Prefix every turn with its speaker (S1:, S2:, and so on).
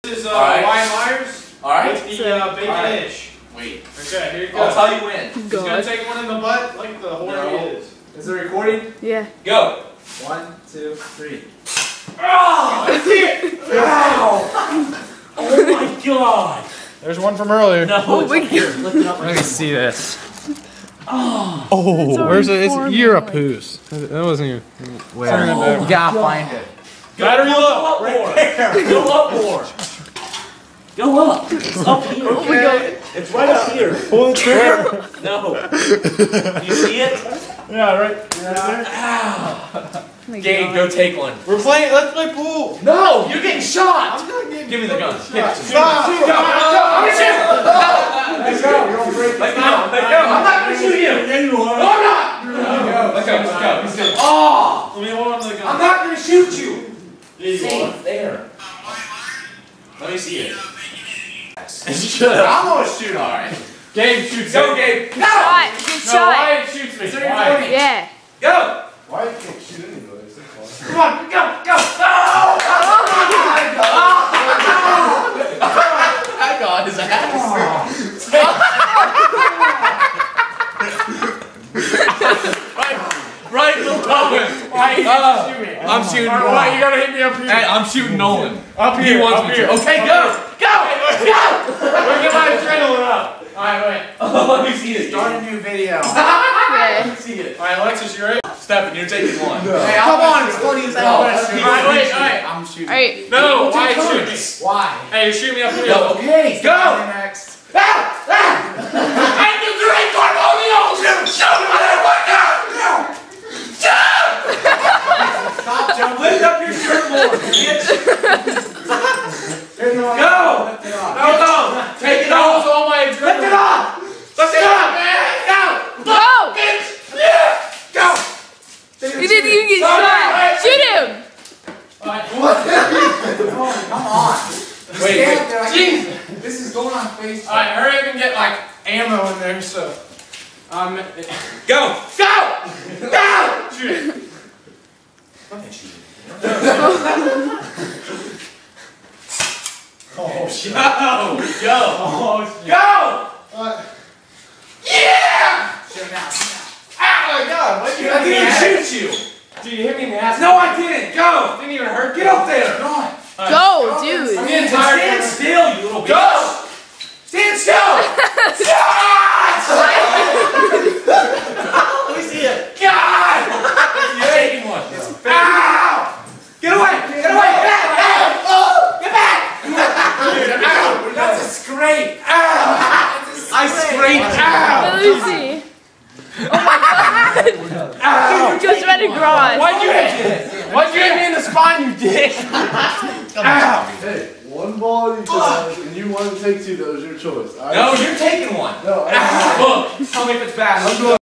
S1: This is Ryan Myers.
S2: Alright.
S1: With the bacon-ish.
S2: Wait.
S1: Okay, here you go.
S2: I'll tell you when.
S1: He's gonna take one in the butt like the horn he is.
S2: Is it recording?
S3: Yeah.
S2: Go. 1, 2, 3. Oh! I see it! Ow! Oh my god!
S1: There's one from earlier.
S2: No,
S3: Oh my god.
S2: lift it up.
S1: Let me see this.
S3: It's
S1: Where's it?
S3: already
S1: You're a poos. That wasn't you.
S2: Where?
S1: You
S2: gotta find it.
S1: Battery low.
S2: Go up there. Go up more. Go up. It's up here.
S3: Oh my god.
S2: It's right up here.
S1: Pull the trigger.
S2: No. You see it?
S1: Yeah, right.
S3: Oh my
S2: Gabe,
S3: god.
S2: go take one.
S1: We're playing. Let's play pool.
S2: No, you're getting shot.
S1: I'm not getting.
S2: Give me the gun.
S1: Stop.
S2: Go. I'm gonna shoot.
S1: Let's go. You're gonna break.
S2: Let's go. Let's go. I'm not gonna shoot you.
S1: Yeah, you are.
S2: No, I'm not. Let's go. Let's go. Let's go. Oh!
S1: Let me hold on to the gun.
S2: I'm not gonna shoot you.
S1: Safe.
S2: There. Let me see it.
S1: Shut up.
S2: I'm gonna shoot. All right.
S1: Gabe shoots.
S2: Go, Gabe.
S3: Good shot. Good
S1: No,
S3: shot.
S1: Ryan shoots me.
S2: Is it
S1: Why?
S2: recording?
S3: Yeah.
S2: Go.
S4: Why you can't shoot anybody? It's fun.
S2: Come on. Go. Go. No. That got his ass. Right below him. I'm shooting.
S1: Alright, you gotta hit me up here.
S2: Hey, I'm shooting Nolan.
S1: Up here.
S2: He wants me to. Okay, go. Go. Go.
S1: Look at my adrenaline up. Alright, wait.
S2: Let me see it.
S4: Start a new video.
S3: Yeah.
S2: Let me see it.
S1: Alright, Alexis, you ready?
S2: Stephen, you're taking one.
S4: No.
S2: Hey,
S4: Come
S2: on,
S4: it's funny as
S2: No.
S4: hell.
S1: Alright.
S4: I'm shooting.
S3: Alright.
S1: No, why
S2: Two
S1: shoot me?
S2: turns.
S4: Why?
S1: Hey, you're shooting me up here.
S2: No, okay, go.
S4: Next.
S2: I can drink on all the old Shoot me there, what now? Stop, Joe. Lift up your shirt more, bitch. Go. No. Take it off.
S1: All my
S2: Lift it
S1: adrenaline.
S2: off. Lift it up, man. Go.
S3: Go.
S2: Bitch. Yeah. Go.
S3: You didn't even get shot. Shoot him.
S4: Come on.
S2: Wait.
S4: Jeez. This is going on Facebook.
S1: Alright, hurry up and get like ammo in there, so.
S2: Go. Go. Go.
S1: Shoot it.
S4: Oh shit.
S2: Go. Go.
S1: Oh, shit.
S2: Go.
S4: What?
S2: Yeah.
S4: Shoot now.
S1: Oh my god, what
S2: I didn't shoot you.
S1: Dude, you hit me in the ass.
S2: No, I didn't. Go.
S1: Didn't even hurt.
S2: Get up there.
S4: Come on.
S3: Go, dude.
S1: I'm getting tired.
S2: Stand still, you little bitch.
S1: Go.
S2: Stand still. Shot. Let me see it. God. You're taking one. Ow. Get away. Get away. Get back. Ow. Get back. Ow. That's a scrape. Ow. I scraped. Ow.
S3: Let me see. Oh my god.
S2: Ow.
S3: Just ready to garage.
S1: Why'd you hit me in the spine, you dick?
S2: Ow.
S4: Hey, one ball you took, and you wanted to take two. That was your choice.
S2: No, you're taking one.
S4: No.
S2: Ow. Look. Tell me if it's bad.
S4: I'm going.